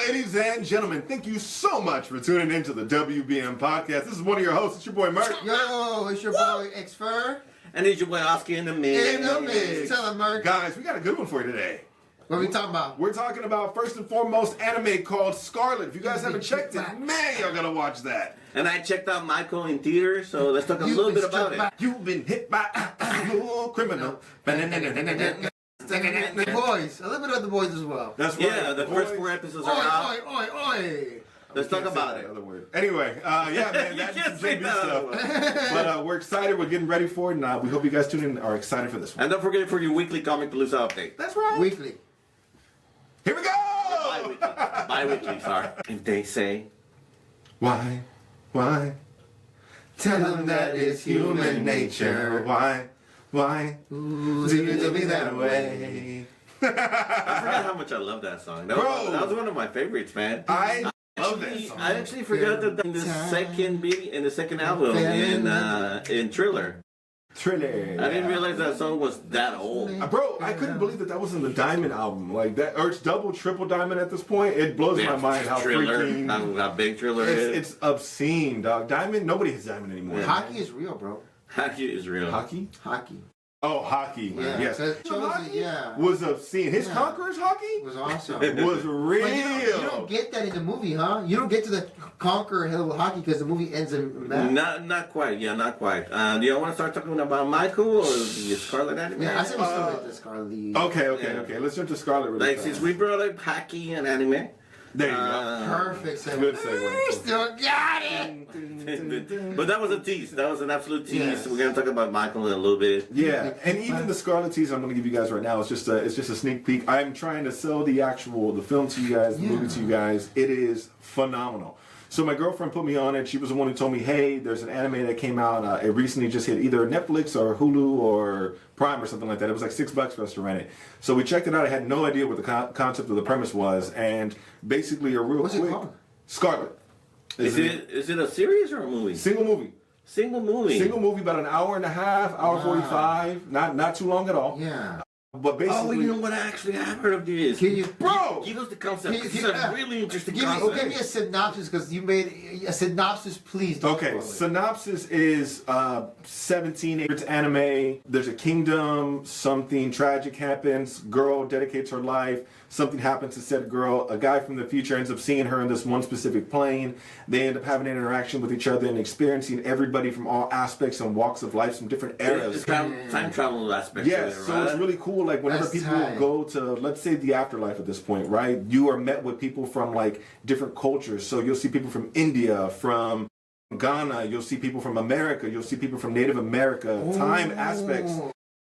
Ladies and gentlemen, thank you so much for tuning into the WBM podcast. This is one of your hosts. It's your boy Merc. Yo, it's your boy X-Fur. And it's your boy Oscar in the mix. In the mix. Tell him, Merc. Guys, we got a good one for you today. What are we talking about? We're talking about, first and foremost, anime called Scarlet. If you guys haven't checked it, man, y'all gotta watch that. And I checked out Michael in theater, so let's talk a little bit about it. You've been hit by a criminal. The boys. A little bit of the boys as well. That's right. Yeah, the first 4 episodes are out. Oi. Let's talk about it. Other word. Anyway, yeah, man, You that's can't some say JB that stuff. But we're excited. We're getting ready for it, and we hope you guys tune in are excited for this one. And don't forget for your weekly Comic Palooza update. That's right. Weekly. Here we go. Bi-weekly, sorry. If they say, Why? Tell them that it's human nature. Why? Do you to be that way? I forgot how much I love that song. That was one of my favorites, man. I love that song. I actually forgot that in the second album in Thriller. Thriller. I didn't realize that song was that old. Bro, I couldn't believe that was in the Diamond album. Like that, or it's double, triple Diamond at this point. It blows my mind how Thriller, freaking how big Thriller is. It's obscene, dog. Diamond, nobody has Diamond anymore. Yeah. Hockey is real, bro. Hockey is real. Hockey? Hockey. Oh, hockey. Yeah. Yes. So Hockey yeah. was obscene. His Conqueror's hockey was awesome. was real. But you don't get that in the movie, huh? You don't get to the Conqueror Hill of Hockey because the movie ends in that. Not quite. Yeah, not quite. Do you want to start talking about Michael or the Scarlet anime? Yeah, I said we still get the Scarlet. Okay. Let's jump to Scarlet really Like, fast. since we brought up hockey and anime. There you go. Perfect segue. Good segue. Still got it. But that was a tease. That was an absolute tease. Yes. We're gonna talk about Michael in a little bit. Yeah, and even the Scarlet teaser I'm going to give you guys right now is just a sneak peek. I'm trying to sell the film to you guys, the movie to you guys. It is phenomenal. So my girlfriend put me on it. She was the one who told me, hey, there's an anime that came out. It recently just hit either Netflix or Hulu or Prime or something like that. It was like $6 for us to rent it. So we checked it out. I had no idea what the concept of the premise was. And basically What's it called? Scarlet. Is it a series or a movie? Single movie. Single movie, about an hour and a half, hour 45. Not too long at all. Yeah. But basically, you know what? Actually, I've heard of this. Can you, bro, Give us the concept. It's a really interesting concept. give me a synopsis because you made a synopsis, please. Okay, synopsis is 1700s anime. There's a kingdom, something tragic happens, girl dedicates her life, something happens to said girl, a guy from the future ends up seeing her in this one specific plane. They end up having an interaction with each other and experiencing everybody from all aspects and walks of life from different eras. It's time travel aspect. Yes, so it's really cool. Like whenever people go to, let's say, the afterlife at this point, right? You are met with people from like different cultures. So you'll see people from India, from Ghana. You'll see people from America. You'll see people from Native America. Time aspects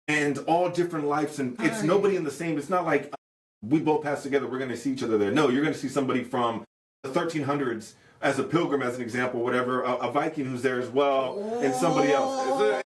and all different lives. And it's nobody in the same. It's not like we both pass together. We're going to see each other there. No, you're going to see somebody from the 1300s as a pilgrim, as an example, whatever. A Viking who's there as well, and somebody else.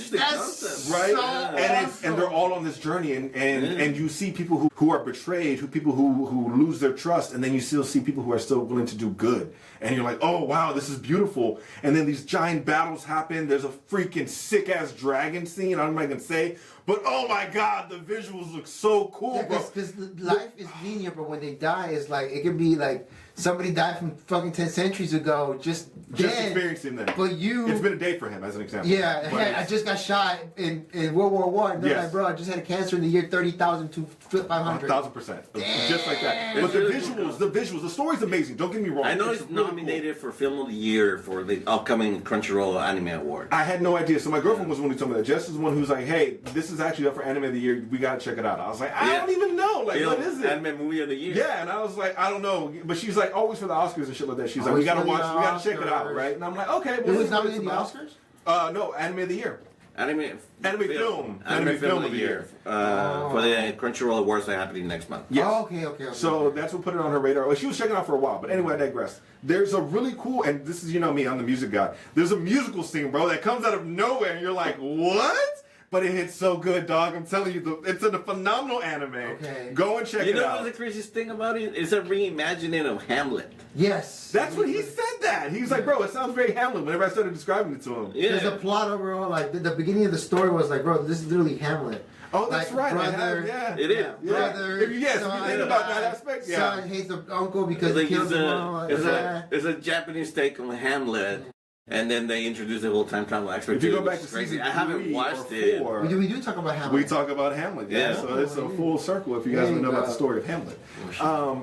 That's right, so and they're all on this journey, and you see people who are betrayed, people who lose their trust, and then you still see people who are still willing to do good, and you're like, oh wow, this is beautiful. And then these giant battles happen. There's a freaking sick ass dragon scene. I'm not gonna say, but oh my god, the visuals look so cool, bro. Because life is linear, but when they die, it's like it could be like somebody died from fucking 10 centuries ago, just experiencing that. But it's been a day for him, as an example. Yeah, hey, I just got shot in World War I. They're like, bro, I just had cancer in the year 30,000 to 500. 1,000%. Just like that. But the visuals, the story's amazing. Don't get me wrong. I know it's nominated for Film of the Year for the upcoming Crunchyroll Anime Award. I had no idea. So my girlfriend was the one who told me that. Jess is the one who's like, hey, this is actually up for Anime of the Year. We gotta check it out. I was like, I don't even know. Like, what is it? Anime Movie of the Year. Yeah, and I was like, I don't know. But she's like, always for the Oscars and shit like that. She's like, we gotta check it out, right? And I'm like, okay. It was nominated in the Oscars? No, Anime of the Year. Anime film of the year. For the Crunchyroll Awards that are happening next month. Yes. Oh, okay. So that's what put it on her radar. Well, she was checking out for a while, but anyway, I digress. There's a really cool, and this is, you know me, I'm the music guy. There's a musical scene, bro, that comes out of nowhere, and you're like, what? But it hits so good, dog. I'm telling you, it's a phenomenal anime. Okay. Go and check it out. You know what's the craziest thing about it? It's a reimagining of Hamlet. Yes. That's what he said that. He was like, bro, it sounds very Hamlet whenever I started describing it to him. Yeah. There's a plot overall, like, the beginning of the story was like, bro, this is literally Hamlet. Oh, that's right. Brother, yeah. It is. Brother, Yes, son, if you think about that aspect, yeah. Son hates the uncle because Like he kills him all. it's a Japanese take on Hamlet, and then they introduce the whole time travel aspect. If you go back to crazy. season I haven't watched it. We do talk about Hamlet. We talk about Hamlet, yeah. So it's a full circle if you guys want to know about the story of Hamlet.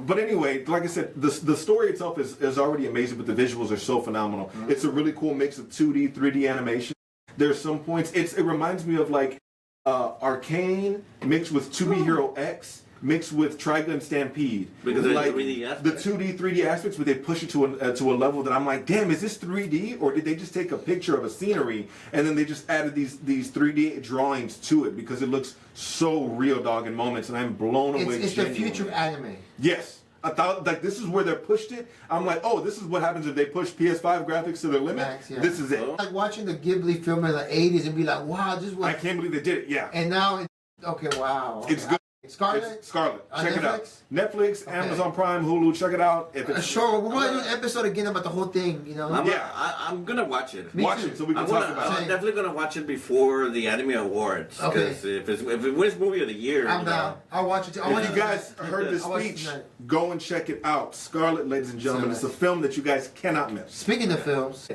But anyway, like I said, the story itself is already amazing, but the visuals are so phenomenal. It's a really cool mix of 2D, 3D animation. There's some points. It reminds me of like Arcane mixed with 2B Hero X mixed with Trigun Stampede. Because like the 2D, 3D aspects, but they push it to a level that I'm like, damn, is this 3D or did they just take a picture of a scenery and then they just added these 3D drawings to it because it looks so real, dog, in moments, and I'm blown away. It's the future of anime. Yes. I thought like this is where they're pushed it. I'm like, oh, this is what happens if they push PS5 graphics to their limit. Max, yeah. This is it. Like watching the Ghibli film in the 80s and be like, wow, this was. I can't believe they did it. Yeah. And now, okay, wow. It's good. Scarlet? It's Scarlet. On Check it out. Netflix? Netflix, Okay. Amazon Prime, Hulu. Check it out. If it's Sure, we're going to do an episode again about the whole thing, you know? I'm gonna watch it. watch it so we can talk about I'm it. definitely gonna watch it before the Anime Awards. Okay. Because if it wins Movie of the Year, I'm down. I'll watch it too. If you guys heard this I'll watch it speech, tonight. go and check it out. Scarlet, ladies and gentlemen, it's a film that you guys cannot miss. Speaking of films,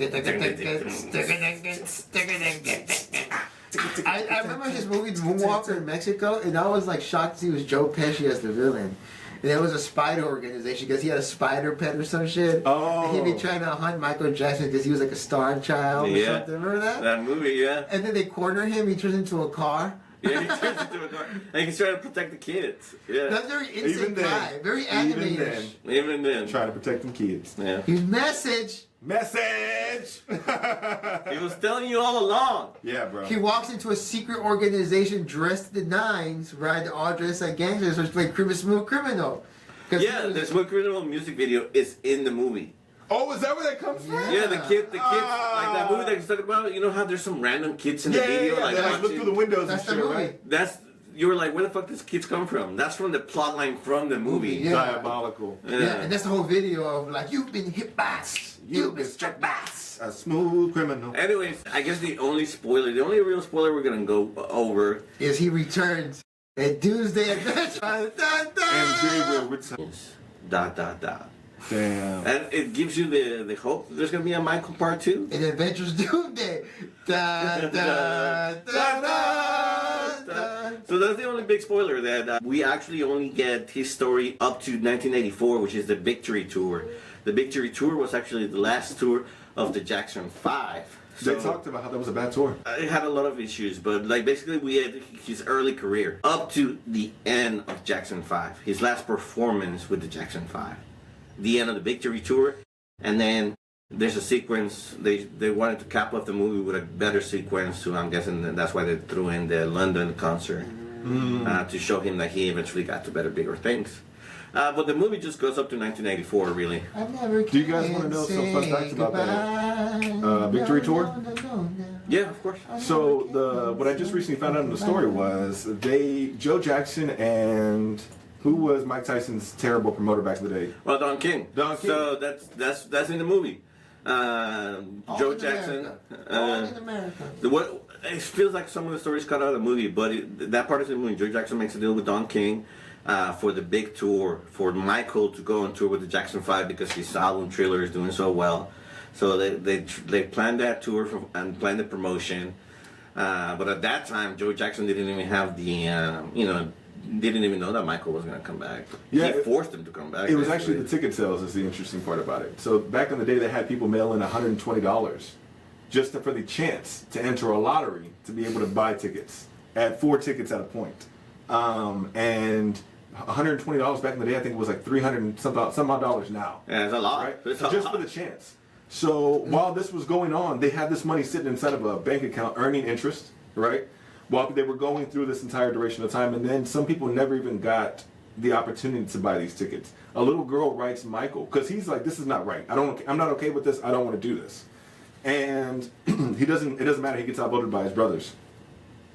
I remember his movie Moonwalker in Mexico, and I was like shocked to see it was Joe Pesci as the villain. And it was a spider organization because he had a spider pet or some shit. Oh. And he'd be trying to hunt Michael Jackson because he was like a star child or something. Remember that? That movie, yeah. And then they corner him, he turns into a car. Yeah, he turns into a car. And he's trying to protect the kids. Yeah. That's very Even instant then. guy. Very Even animated. then. Even then. Trying to protect them kids. Yeah. His message. Message! He was telling you all along. Yeah, bro. He walks into a secret organization dressed to the nines, right? All dressed like gangsters, so it's like Smooth Criminal. Yeah, the Smooth Criminal music video is in the movie. Oh, is that where that comes from? Yeah, the kids, like that movie that you're talking about. You know how there's some random kids in the video, like they look through the windows That's and the shit, movie. right? You were like, where the fuck does kids come from? That's from the plot line from the movie. Yeah. Diabolical. Yeah, and that's the whole video of like, you've been hit by, you've been struck by. A smooth criminal. Anyways, I guess the only real spoiler we're gonna go over Is he returns at Doomsday Adventure. Dun, dun. MJ will return. is ... Damn. And it gives you the hope that there's gonna be a Michael part 2. In Adventures Doomsday. Dun, dun, dun, dun, dun. So that's the only big spoiler that we actually only get his story up to 1984, which is the Victory Tour. The Victory Tour was actually the last tour of the Jackson 5. they talked about how that was a bad tour. It had a lot of issues, but like basically we had his early career up to the end of Jackson 5. His last performance with the Jackson 5. The end of the Victory Tour, and then there's a sequence. They wanted to cap off the movie with a better sequence, so I'm guessing that's why they threw in the London concert to show him that he eventually got to better, bigger things. But the movie just goes up to 1984, really. I never Do you guys want to know some fun facts about that Victory Tour? No. Yeah, of course. So what I just recently found out in the story was Joe Jackson and who was Mike Tyson's terrible promoter back in the day? Well, Don King. Don King. So that's in the movie. Joe Jackson. All in America. It feels like some of the stories cut out of the movie, but that part is in the movie. Joe Jackson makes a deal with Don King for the big tour, for Michael to go on tour with the Jackson 5 because his album Thriller is doing so well. So they planned that tour and planned the promotion. But at that time, Joe Jackson didn't even have didn't even know that Michael was going to come back. Yeah, he forced him to come back. It was actually the ticket sales is the interesting part about it. So back in the day, they had people mail in $120 just for the chance to enter a lottery to be able to buy tickets at 4 tickets at a point. And $120 back in the day, I think it was like $300 some odd dollars now. Yeah, it's a lot. Right? It's a Just lot. for the chance. So while this was going on, they had this money sitting inside of a bank account earning interest, right? While they were going through this entire duration of time, and then some people never even got the opportunity to buy these tickets. A little girl writes Michael because he's like, "This is not right. I'm not okay with this. I don't want to do this." And it doesn't matter. He gets outvoted by his brothers.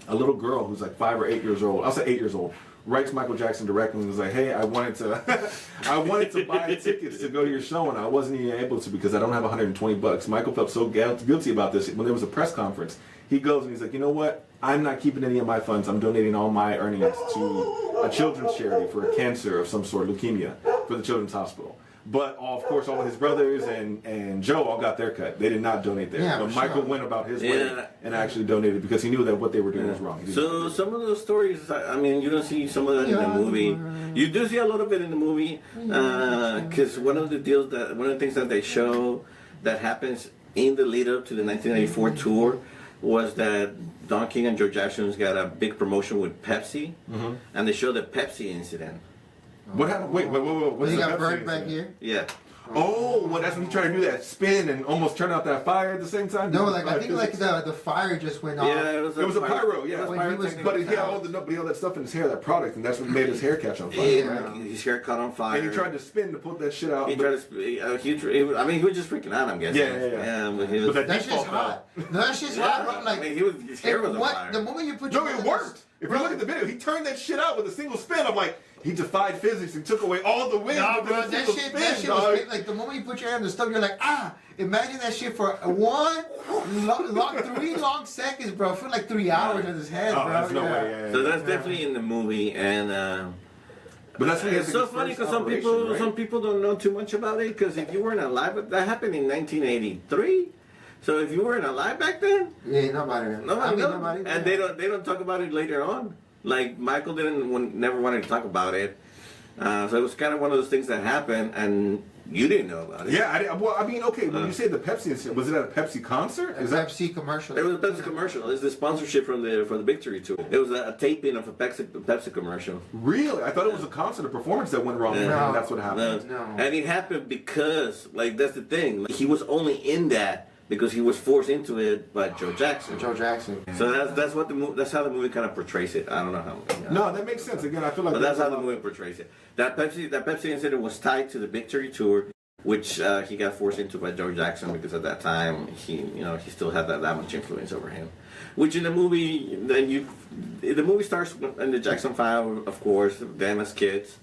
A little girl who's like 5 or 8 years old. I'll say 8 years old. Writes Michael Jackson directly and was like, "Hey, I wanted to buy tickets to go to your show, and I wasn't even able to because I don't have $120." Michael felt so guilty about this. When there was a press conference, he goes and he's like, you know what? I'm not keeping any of my funds. I'm donating all my earnings to a children's charity for cancer of some sort, leukemia, for the children's hospital. But of course, all of his brothers and Joe all got their cut. They did not donate theirs. Yeah, but Michael went about his way and actually donated because he knew that what they were doing was wrong. So some of those stories, I mean, you don't see some of that in the movie. You do see a little bit in the movie because one of the things that they show that happens in the lead up to the 1994 tour was that Don King and Joe Jackson's got a big promotion with Pepsi, and they show the Pepsi incident. What happened? Wait. Was he got burned back here? Yeah. Oh, well, that's when he tried to do that spin and almost turn out that fire at the same time. No, like I think like the fire just went off. Yeah, it was a pyro. Yeah, but he had all that stuff in his hair, that product, and that's what made his hair catch on fire. Yeah, right? His hair caught on fire. And he tried to spin to put that shit out. He tried to. He was just freaking out. I'm guessing. Yeah. But that shit's hot. No, that shit's hot. Bro. Like his hair was on fire. The moment you put it worked. If you look at the video, he turned that shit out with a single spin. I'm like, he defied physics and took away all the wind. No, bro, that shit was like the moment you put your hand on the stove, you're like, imagine that shit for 3 long seconds, bro. For like 3 hours in his head, bro. There's no way. Yeah, so that's definitely in the movie, and but that's it's so funny because some people don't know too much about it because if you weren't alive, that happened in 1983. So if you weren't alive back then, nobody knows. And they don't talk about it later on. Like Michael never wanted to talk about it, so it was kind of one of those things that happened, and you didn't know about it. Yeah, when you say the Pepsi incident, was it at a Pepsi concert? Is that Pepsi commercial? It was a Pepsi commercial. It's the sponsorship for the Victory Tour. It was a taping of a Pepsi commercial. Really? I thought it was a concert, a performance that went wrong. No, that's what happened. No. And it happened because, that's the thing. He was only in that because he was forced into it by Joe Jackson. So that's how the movie kind of portrays it. I don't know how. No, that makes sense. Again, I feel like. But that's how the movie portrays it. That Pepsi incident was tied to the Victory Tour, which he got forced into by Joe Jackson because at that time he still had that much influence over him. Which in the movie, the movie starts in the Jackson 5, of course, them as kids,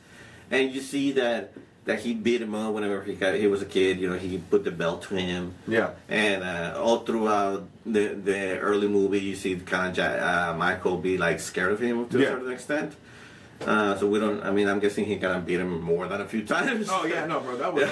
and you see that he beat him up whenever he was a kid. He put the belt to him. Yeah. And all throughout the early movie, you see kind of Michael be like scared of him to a certain extent. So we don't. I mean, I'm guessing he kind of beat him more than a few times. Oh yeah, no, bro, that was.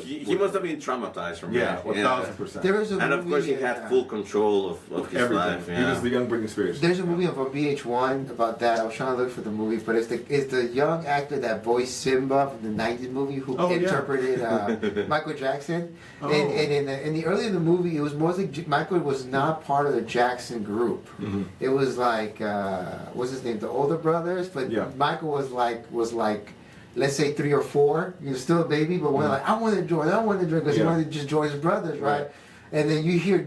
He must have been traumatized from that. 1,000%. There was a and movie, of course, he had full control of his life. He was the young Britney Spears. There's a movie on VH1 about that. I was trying to look for the movie, but it's the young actor that voiced Simba from the '90s movie who interpreted Michael Jackson. Oh. And in the early in the movie, it was mostly Michael was not part of the Jackson group. Mm-hmm. It was like what's his name, the older brother. But Michael was like, let's say 3 or 4. He was still a baby, but we're like, I want to join because he wanted to just join his brothers, right? And then you hear,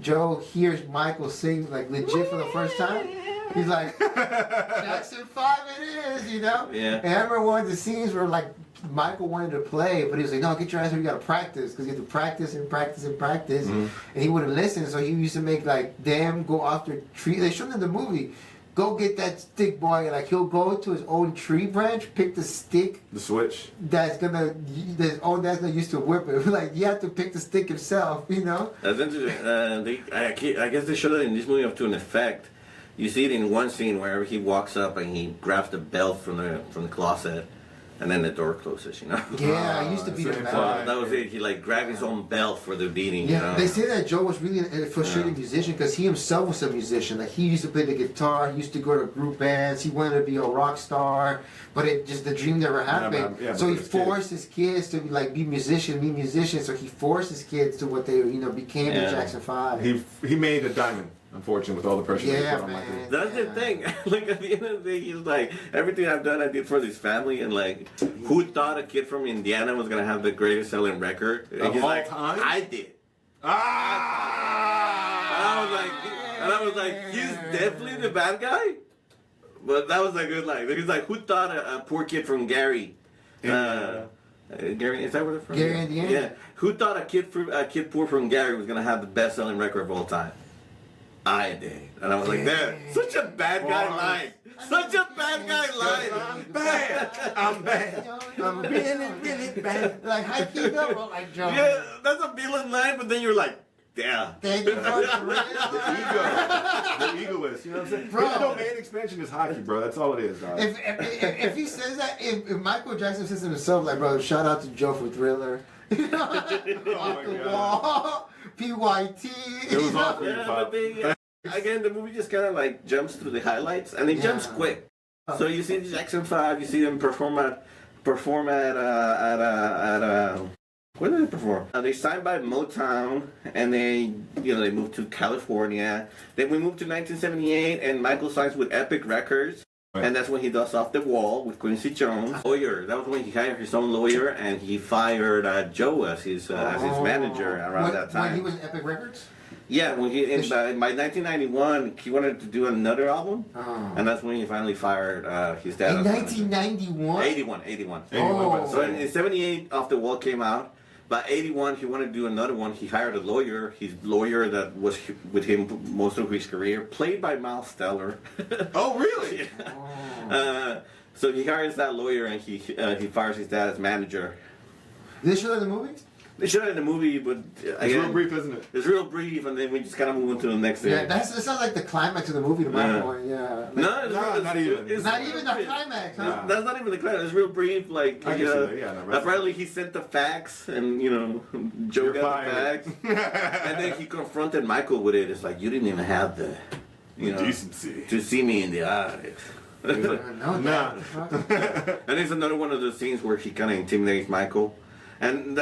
Joe hears Michael sing like legit for the first time. He's like, Jackson 5 it is, Yeah. And I remember one of the scenes where like Michael wanted to play, but he was like, no, get your ass here, you gotta practice, because you have to practice and practice and practice. Mm-hmm. And he wouldn't listen, so he used to make like them go after tree. They showed him in the movie. Go get that stick, boy. Like he'll go to his own tree branch, pick the stick, the switch that's gonna use to whip it. Like you have to pick the stick himself, That's interesting. I guess they showed it in this movie up to an effect. You see it in one scene where he walks up and he grabs the belt from the closet. And then the door closes, Yeah, I used to be the man. That was it. He like grabbed his own belt for the beating. Yeah, they say that Joe was really a frustrated musician because he himself was a musician. Like he used to play the guitar, he used to go to group bands, he wanted to be a rock star, but the dream never happened. So he forced his kids to be musicians. So he forced his kids to what they became the Jackson 5. He made a diamond. Unfortunately, with all the pressure they put on Michael. That's the thing. Like at the end of the day, he's like, everything I've done, I did for this family, and like, who thought a kid from Indiana was gonna have the greatest selling record? And he's like, time? I did. And I was like, he's definitely the bad guy. But that was a good line. He's like, who thought a poor kid from Gary? Gary, is that where they're from? Gary, Indiana. Yeah. Who thought a kid poor from Gary was gonna have the best selling record of all time? I did. And I was like, man, such a bad guy line. Such a bad guy line. I'm bad. I'm really, really bad. Like, how keep up? Like, Joe. Yeah, that's a villain line, but then you're like, Yeah. Thank you, bro. The egoist, you know what I'm saying? Bro. His domain expansion is hockey, bro. That's all it is, dog. If he says that, if Michael Jackson says to himself, like, bro, shout out to Joe for Thriller. You know? Off the wall, PYT. It was all for you, Yeah, Pop. but again, the movie just kind of like jumps through the highlights, and it jumps quick. So you see the Jackson 5, you see them perform at where did they perform? They signed by Motown, and they moved to California. Then we moved to 1978, and Michael signs with Epic Records. Right. And that's when he does Off the Wall with Quincy Jones. Lawyer. That was when he hired his own lawyer, and he fired Joe as his manager around that time. When he was in Epic Records? Yeah, when by 1991, he wanted to do another album, and that's when he finally fired his dad. In 1991? 81. Oh. So in 78, Off the Wall came out. By 81, he wanted to do another one. He hired a lawyer. His lawyer that was with him most of his career, played by Miles Teller. Oh, really? Yeah. So he hires that lawyer, and he fires his dad as manager. Did they show that in the movie? They showed it in the movie, but it's real brief, isn't it? It's real brief, and then we just kind of move into the next thing. Yeah, that sounds like the climax of the movie to my point. Yeah. No, not even. It's not even the climax, huh? That's not even the climax. It's real brief. Like, apparently he sent the fax, and Joe got the fax, and then he confronted Michael with it. It's like, you didn't even have the decency to see me in the eyes. No. And it's another one of those scenes where he kind of intimidates Michael. And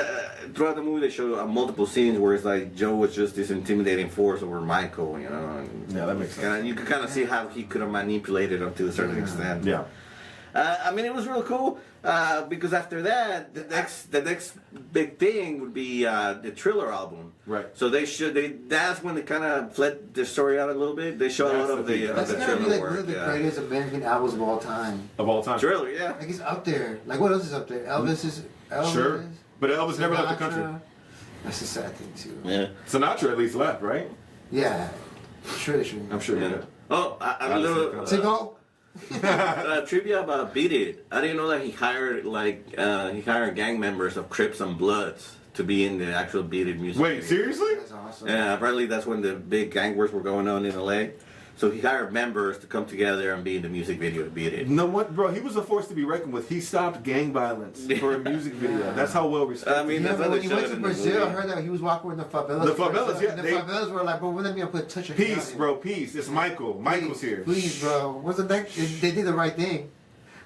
throughout the movie, they show multiple scenes where it's like Joe was just this intimidating force over Michael, And yeah, that makes sense. You could kind of see how he could have manipulated him to a certain extent. Yeah. I mean, it was real cool because after that, the next big thing would be the Thriller album. Right. So that's when they kind of fled the story out a little bit. They show a lot of the That's Thriller gotta be like work. one of the greatest American albums of all time. Of all time. Thriller, yeah. Like, it's up there. Like, what else is up there? Elvis. Sure. But Elvis never left the country. That's a sad thing, too. Yeah. Sinatra at least left, right? Yeah. Sure they should. I'm sure he did. Oh, a little... Say go. Trivia about Beat It. I didn't know that he hired gang members of Crips and Bloods to be in the actual Beat It music. Wait, seriously? That's awesome. Yeah, apparently that's when the big gang wars were going on in LA. So he hired members to come together and be in the music video to Beat It. You know what, bro? He was a force to be reckoned with. He stopped gang violence for a music video. That's how well respected. I mean, Yeah, that's but how when they he showed went it to in the Brazil, I movie. heard that he was walking with the favelas. The favelas, yeah, The favelas were like, bro, we're not going to put touch a Peace, bro, peace. It's Michael. Michael's here. Please, bro. What's the next? They did the right thing.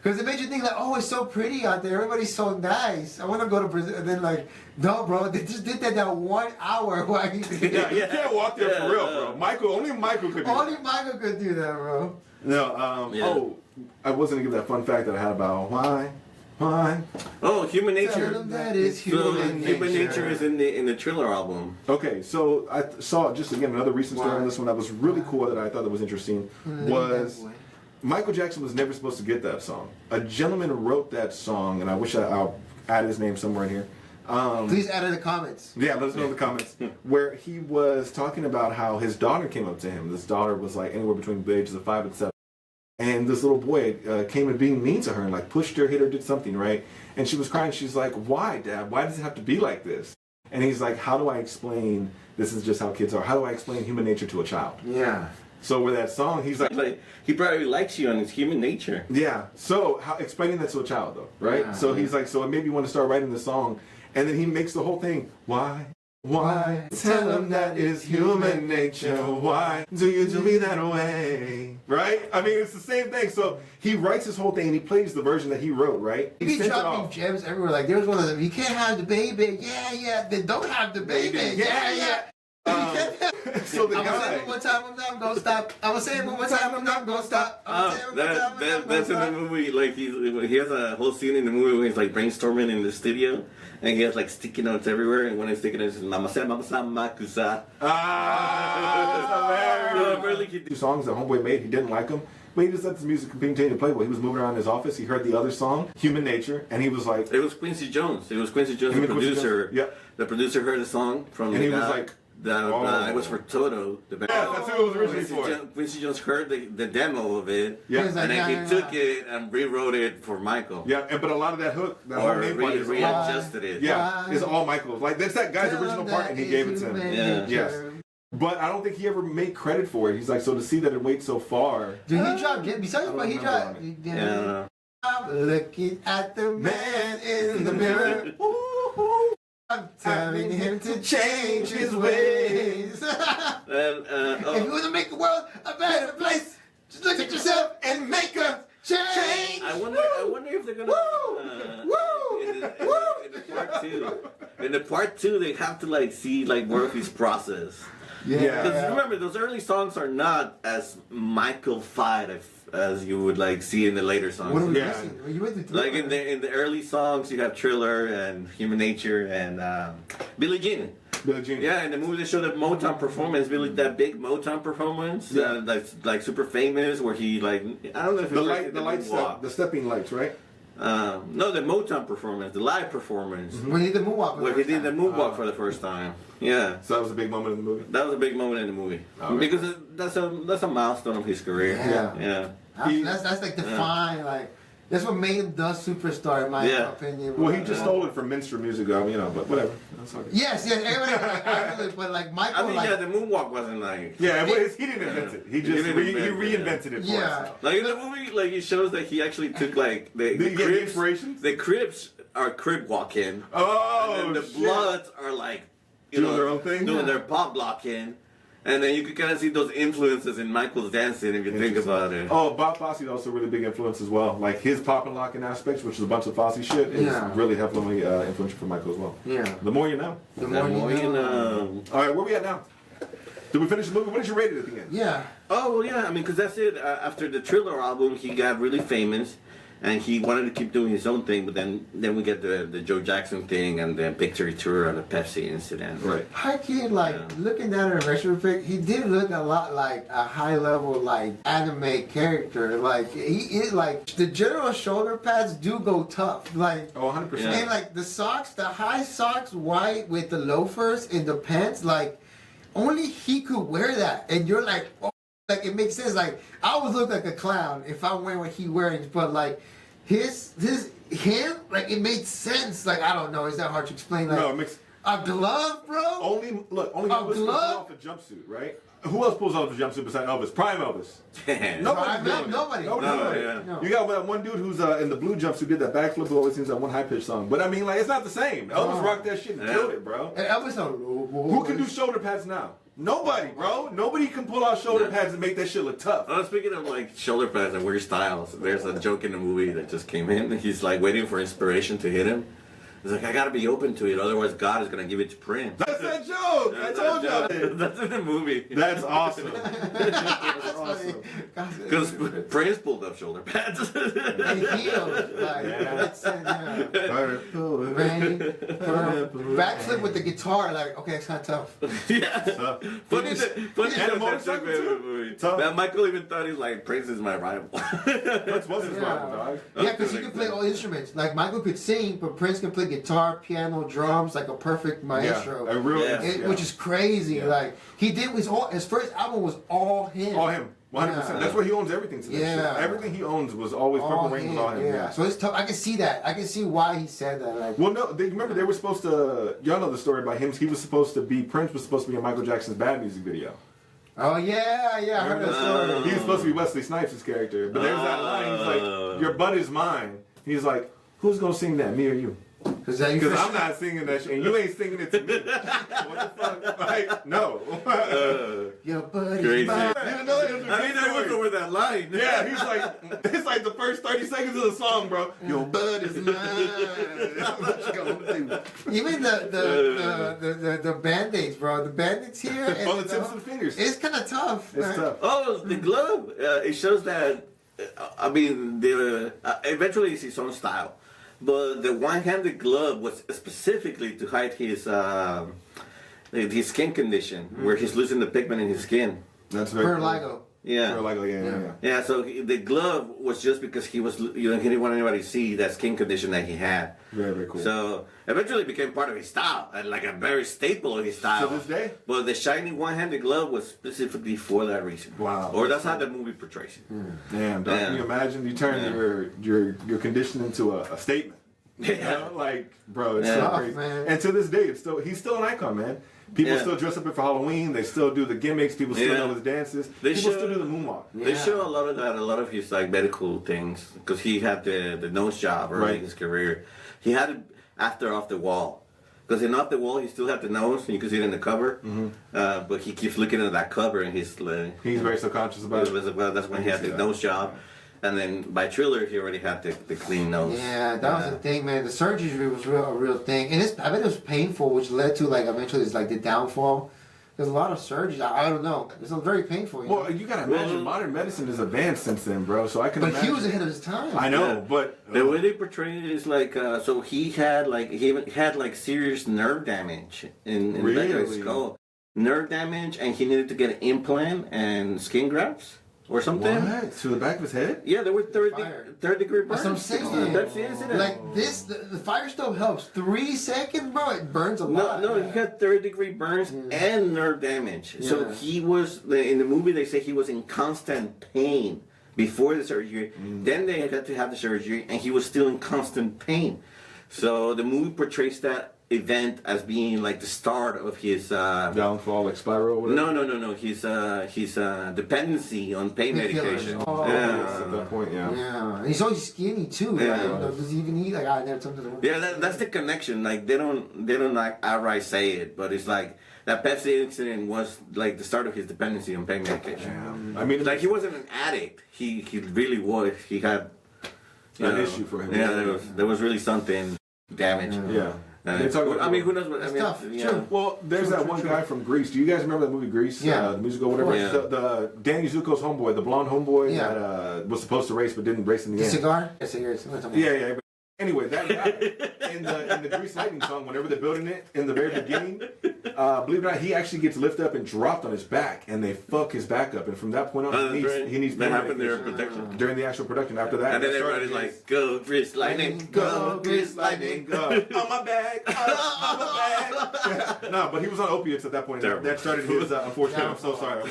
Because it made you think like, oh, it's so pretty out there. Everybody's so nice. I want to go to Brazil. And then like, no, bro. They just did that 1 hour. While he Yeah, you can't walk there for real, bro. Only Michael could do that. Only Michael could do that, bro. No, I wasn't going to give that fun fact that I had about why. Oh, Human Tell Nature. them that is human nature. Human Nature is in the Thriller album. Okay, so I saw just again another recent story on this one that was really cool that I thought that was interesting was Michael Jackson was never supposed to get that song. A gentleman wrote that song, and I wish I'll add his name somewhere in here. Please add in the comments. Yeah, let us know in the comments. Where he was talking about how his daughter came up to him. This daughter was like anywhere between the ages of 5 and 7. And this little boy came and being mean to her and like pushed her, hit her, did something, right? And she was crying. She's like, why, Dad? Why does it have to be like this? And he's like, how do I explain this is just how kids are? How do I explain human nature to a child? Yeah. So with that song, he's like he probably likes you on his human nature. Yeah. So explaining that to a child, though, right? Yeah, so he's like, so it made me want to start writing the song. And then he makes the whole thing, why? Tell him that is human nature. Why do you do me that way? Right? I mean, it's the same thing. So he writes his whole thing and he plays the version that he wrote, right? He be dropping gems everywhere. Like, there was one of them, you can't have the baby. Yeah. Then don't have the baby. Yeah. So the I'm gonna say it one more time, I'm not gonna stop. I'm gonna say it one more time, I'm not gonna stop. That's in the movie. Like he has a whole scene in the movie where he's like brainstorming in the studio, and he has like sticky notes everywhere. And when he's sticky notes, Mama sa makusa. Two songs that Homeboy made, he didn't like them. But he just let the music continue to play. While he was moving around his office, he heard the other song, Human Nature, and he was like... It was Quincy Jones. The producer. Yeah. The producer heard the song from and he was like, It was for Toto. Yeah, that's who it was originally for. Quincy Jones heard the demo of it, yeah, and then he took it and rewrote it for Michael. Yeah, but a lot of that hook, that whole name part is readjusted it. Yeah, it's all Michael's. Like that's that guy's original part, and he gave it to him. Yeah. Yes. But I don't think he ever made credit for it. He's like, so to see that it went so far. Dude, he dropped. Besides what he dropped. Yeah. I'm looking at the man in the mirror. I'm telling him to change his ways. If you want to make the world a better place, just look at yourself and make a change. I wonder if they're gonna in the part two they have to like see like Murphy's process. Yeah. Because remember, those early songs are not as Michael-fied as you would like see in the later songs. What are we missing? You went through like in the early songs, you have Thriller and Human Nature and Billie Jean. Billie Jean. Yeah, in the movie they show that Motown performance, that big Motown performance, that's like super famous, where he like I don't know if the stepping lights, right? No, the Motown performance, the live performance. When he did the moonwalk. Where he did the moonwalk for the first time. Yeah. So that was a big moment in the movie. That was a big moment in the movie because that's a milestone of his career. Yeah. That's like defined like. That's what made him the superstar, in my opinion. Well, he just stole it from minstrel music, but whatever. That's okay. Yes, everybody, but like Michael. I mean, the moonwalk wasn't like. Yeah, he didn't invent it. He just reinvented it for us. Like in the movie, like it shows that he actually took like the Cribs. Inspirations? The Cribs are crib walking. Oh, and then the Bloods are like doing their own thing, doing their pop blocking. And then you could kind of see those influences in Michael's dancing if you think about it. Oh, Bob Fosse is also a really big influence as well. Like his pop and locking aspects, which is a bunch of Fosse shit, is really heavily influential for Michael as well. Yeah. The more you know. The more you know. All right, where we at now? Did we finish the movie? What did you rate it at the end? Yeah. Oh, well, yeah. I mean, because that's it. After the Thriller album, he got really famous. And he wanted to keep doing his own thing, but then we get the Joe Jackson thing and the picture tour and the Pepsi incident. Right. High-key, looking at it in retrospect, he did look a lot like a high-level, like, anime character. Like, he is, like, the general shoulder pads do go tough. Like, 100%. And, like, the socks, the high socks, white with the loafers and the pants, like, only he could wear that. And you're like, oh. Like, it makes sense. Like, I would look like a clown if I'm wearing what he wearing, but, like, him, like, it made sense. Like, I don't know. Is that hard to explain? Like, No, it makes... A glove, bro? Only Elvis pulls off a jumpsuit, right? Who else pulls off a jumpsuit besides Elvis? Prime Elvis. Nobody. No. You got that one dude who's in the blue jumpsuit did that backflip who always sings that one high-pitched song. But, I mean, like, it's not the same. Elvis rocked that shit and killed it, bro. And Elvis, who can do shoulder pads now? Nobody, bro. Nobody can pull out shoulder pads and make that shit look tough. Speaking of like shoulder pads and weird styles, there's a joke in the movie that just came in. He's like waiting for inspiration to hit him. He's like, I gotta be open to it, otherwise God is gonna give it to Prince. That's that joke. I told you. That's in the movie. That's awesome. That's awesome. Because Prince pulled up shoulder pads. And heels. Backflip with the guitar, like, okay, it's kind of tough. Yeah. Funny that Michael even thought he's like, Prince is my rival. That's what's his rival, dog. Yeah, because he could play all instruments. Like, Michael could sing, but Prince can play guitar, piano, drums, like a perfect maestro. Which is crazy. Yeah. Like, he did his first album was all him. All him. 100%. That's where he owns everything today. Yeah. Everything he owns was always Purple Rain was all him. Yeah. So it's tough. I can see that. I can see why he said that. Like, well, no, remember they were supposed to. Y'all know the story about him. He was supposed to be Prince was supposed to be in Michael Jackson's Bad Music video. Oh yeah, I heard that story. He was supposed to be Wesley Snipes' character, but there's that line. He's like, "Your butt is mine." He's like, "Who's gonna sing that? Me or you?" Because I'm not singing that shit, and you ain't singing it to me. What the fuck? Like, no. Your buddy's crazy. mine. I mean, I went over that line. Yeah, he's like, it's like the first 30 seconds of the song, bro. Your buddy's mine. What you gonna do? Even the Band-Aids, bro. The Band-Aids here. On the tips of the fingers. It's kind of tough. It's tough. Oh, the glove. It shows that, I mean, eventually it's his own style. But the one-handed glove was specifically to hide his skin condition, where he's losing the pigment in his skin. That's very Vitiligo. Yeah. Yeah, so the glove was just because he was, he didn't want anybody to see that skin condition that he had. Very, very cool. So eventually it became part of his style, and like a very staple of his style. To this day? But the shiny one-handed glove was specifically for that reason. Wow. Or that's how the movie portrays it. Damn, can you imagine? You turn your condition into a statement. Yeah. You know? Like, bro, it's so crazy. And to this day, he's still an icon, man. People still dress up for Halloween. They still do the gimmicks. People still know his dances. People still do the moonwalk. They show a lot of that, a lot of his like medical things, because he had the nose job early in his career. He had it after Off the Wall. Because in Off the Wall, he still had the nose, and you can see it in the cover. But he keeps looking at that cover, and he's very subconscious about it. That's when he had the nose job. And then by Thriller, he already had the clean nose. Yeah, that was the thing, man. The surgery was a real thing, and I bet it was painful, which led to like eventually it's like the downfall. There's a lot of surgeries. I don't know. It's very painful. Well, you gotta imagine modern medicine is advanced since then, bro. So I can. But he was ahead of his time. I know, but the way they portray it is like so he had like serious nerve damage in the back of his skull, nerve damage, and he needed to get an implant and skin grafts. Or something. What? To the back of his head? Yeah, there were third degree burns. That's what I'm saying. That's the incident. Like this, the fire stove helps. 3 seconds, bro. It burns a lot. No, he had third-degree burns and nerve damage. Yeah. So he was in the movie. They say he was in constant pain before the surgery. Then they had to have the surgery, and he was still in constant pain. So the movie portrays that event as being like the start of his downfall, like spiral. Or whatever? No. His dependency on pain medication. At that point, Yeah, and he's always skinny too. Yeah. Right? Does he even eat? Like I never told him. Yeah, that's the connection. Like they don't like outright say it, but it's like that Pepsi incident was like the start of his dependency on pain medication. I mean, like he wasn't an addict. He really was. He had an issue for him. Yeah, there was really something damage. Yeah. I mean, who knows what? I mean, tough. Yeah. Well, there's that one guy from Greece. Do you guys remember that movie Greece? Yeah. The musical, whatever. Yeah. The Danny Zuko's homeboy, the blonde homeboy that was supposed to race but didn't race in the end. Cigar? Yeah, cigars. Yeah. Anyway, that guy in the Grease Lightning song, whenever they're building it in the very beginning, believe it or not, he actually gets lifted up and dropped on his back, and they fuck his back up. And from that point on, he needs that happened during production. During the actual production. After that, and then everybody's like, "Go Grease Lightning, go Grease Lightning, go on my back, on my back." No, but he was on opiates at that point. That started his unfortunate. I'm so sorry.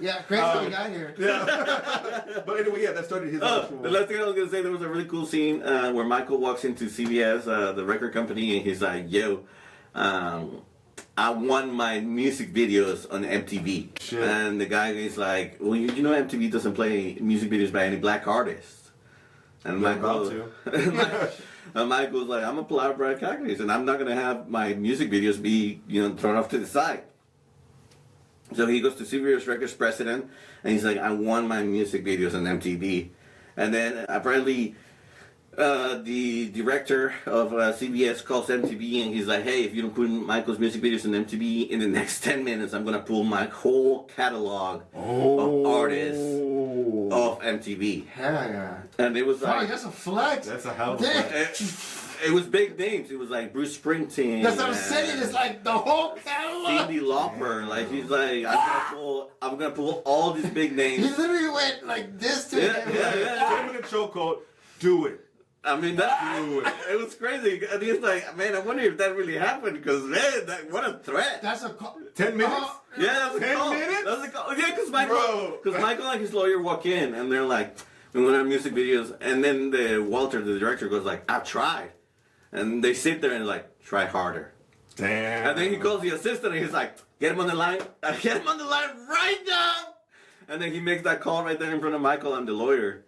Yeah, crazy guy here. Yeah, but anyway, that started his. The last thing I was gonna say, there was a really cool scene where Michael walks into CBS, the record company, and he's like, "Yo, I won my music videos on MTV." Shit. And the guy is like, "Well, you know MTV doesn't play music videos by any black artists." And Michael's like, "I'm a polite black actress, and I'm not gonna have my music videos be thrown off to the side." So he goes to CBS Records president, and he's like, "I won my music videos on MTV," and then apparently. The director of CBS calls MTV and he's like, "Hey, if you don't put Michael's music videos on MTV in the next 10 minutes, I'm gonna pull my whole catalog of artists off MTV." Yeah. And it was like, that's a flex. That's a hell of a flex. It was big names. It was like Bruce Springsteen. That's what I'm saying. It's like the whole catalog. Cyndi Lauper. Like he's like, I'm gonna pull all these big names. He literally went like this to him. Put him in a chokehold. Do it. I mean, it was crazy. And he's like, "Man, I wonder if that really happened, because, man, what a threat." That's a call. 10 minutes? Yeah, that was a 10 call. minutes? That was a call. Yeah, because Michael and his lawyer walk in, and they're like, "We want to have music videos." And then Walter, the director, goes like, "I've tried." And they sit there and like, "Try harder." Damn. And then he calls the assistant, and he's like, "Get him on the line. Get him on the line right now." And then he makes that call right there in front of Michael and the lawyer.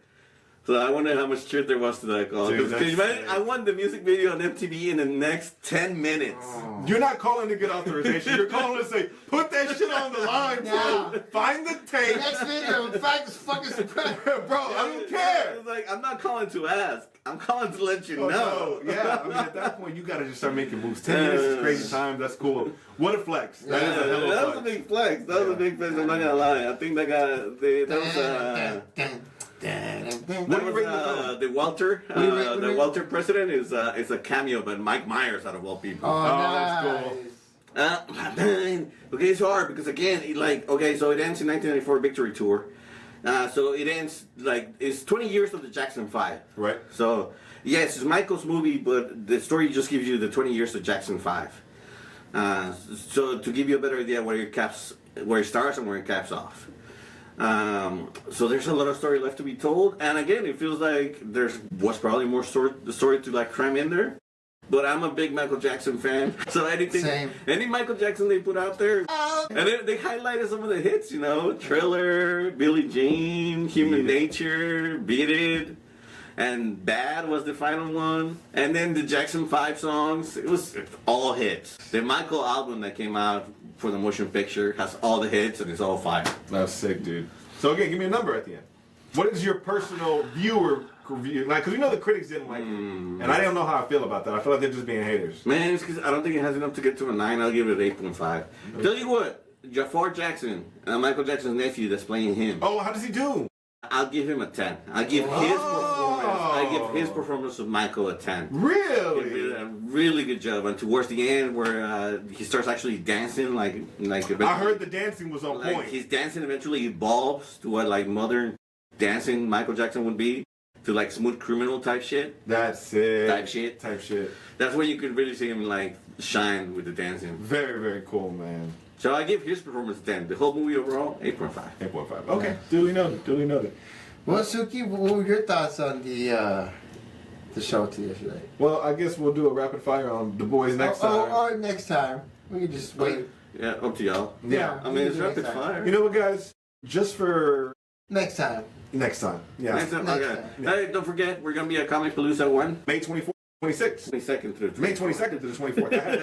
So I wonder how much truth there was to that call. Dude, Can you imagine? I won the music video on MTV in the next 10 minutes. Oh. You're not calling to get authorization. You're calling to say, "Put that shit on the line, bro. Yeah. Find the tape." Next video, in fact, is fucking Bro, I don't care. It's like, I'm not calling to ask. I'm calling to let you know. No. Yeah, I mean, at that point, you got to just start making moves. 10 minutes is crazy time. That's cool. What a flex. That is a hell of a That flex. was a big flex. That was a big flex. I'm not gonna lie. I think that guy. The Walter. The Walter president is a cameo, but Mike Myers out of all people. Oh, that's nice. cool. Man, okay, it's hard because again, okay, so it ends in 1994 Victory Tour. So it ends it's 20 years of the Jackson 5. Right. So yes, it's Michael's movie, but the story just gives you the 20 years of Jackson 5. So to give you a better idea where it starts and where it caps off. So there's a lot of story left to be told, and again, it feels like was probably more story to cram in there. But I'm a big Michael Jackson fan, so any Michael Jackson they put out there, and they highlighted some of the hits, Thriller, Billie Jean, Human Nature, Beat It, and Bad was the final one, and then the Jackson 5 songs. It was all hits. The Michael album that came out for the motion picture has all the hits, and it's all fire. That's sick, dude. So again, give me a number at the end. What is your personal viewer review? Because the critics didn't like it. And I don't know how I feel about that. I feel like they're just being haters. Man, it's because I don't think it has enough to get to a 9. I'll give it an 8.5. Tell you what, Jafar Jackson, Michael Jackson's nephew that's playing him. Oh, how does he do? I'll give him a 10. I give his performance of Michael a 10. Really? He did a really good job. And towards the end, where he starts actually dancing, I heard the dancing was on point. His dancing eventually evolves to what modern dancing Michael Jackson would be, to Smooth Criminal type shit. That's it. Type shit. That's where you could really see him shine with the dancing. Very, very cool, man. So I give his performance a 10. The whole movie overall, 8.5. 8.5. Okay, duly noted. Well, Suki, what were your thoughts on the show to yesterday? Well, I guess we'll do a rapid fire on the boys next time. Or next time. We can just wait. Yeah, up to y'all. Yeah. I mean, it's rapid fire. You know what, guys? Just for... Next time. Yeah. Next time, okay. Yeah. Hey, don't forget, we're going to be at Comic Palooza when? May 24th, 26th. 22nd through the 24th. May 22nd to the 24th. I had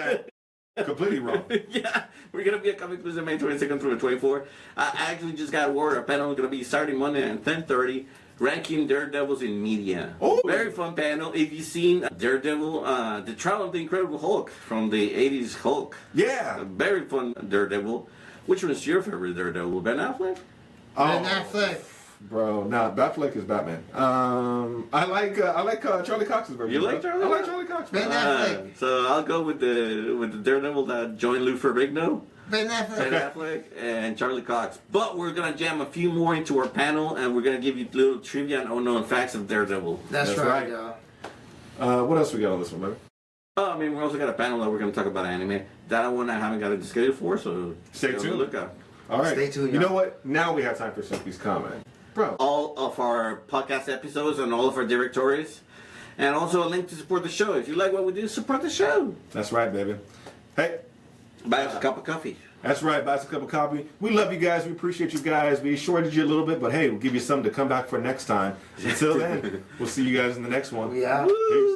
that completely wrong. Yeah, we're going to be at Comic Palooza May 22nd through the 24th. I actually just got word. Our panel is going to be starting Monday at 10:30. Ranking Daredevils in Media. Oh. Very fun panel. If you've seen Daredevil, the trial of the Incredible Hulk from the 80s Hulk. Yeah. A very fun Daredevil. Which one is your favorite Daredevil? Ben Affleck? Ben Affleck. Bro, nah, Batfleck is Batman. I like Charlie Cox's version. You like Charlie? I like Charlie Cox. Ben Affleck. So I'll go with the Daredevil that joined Lou Ferrigno. Ben Affleck. Ben Affleck and Charlie Cox. But we're going to jam a few more into our panel, and we're going to give you little trivia and unknown facts of Daredevil. That's right, y'all. What else we got on this one, baby? I mean, we also got a panel that we're going to talk about anime. That one I haven't got it scheduled for, so stay tuned. Look out. All right. Stay tuned, You know what? Now we have time for Sophie's comment. Bro. All of our podcast episodes and all of our directories. And also a link to support the show. If you like what we do, support the show. That's right, baby. Hey. Buy us a cup of coffee. That's right. Buy us a cup of coffee. We love you guys. We appreciate you guys. We shorted you a little bit, but hey, we'll give you something to come back for next time. Until then, we'll see you guys in the next one. Yeah. Peace.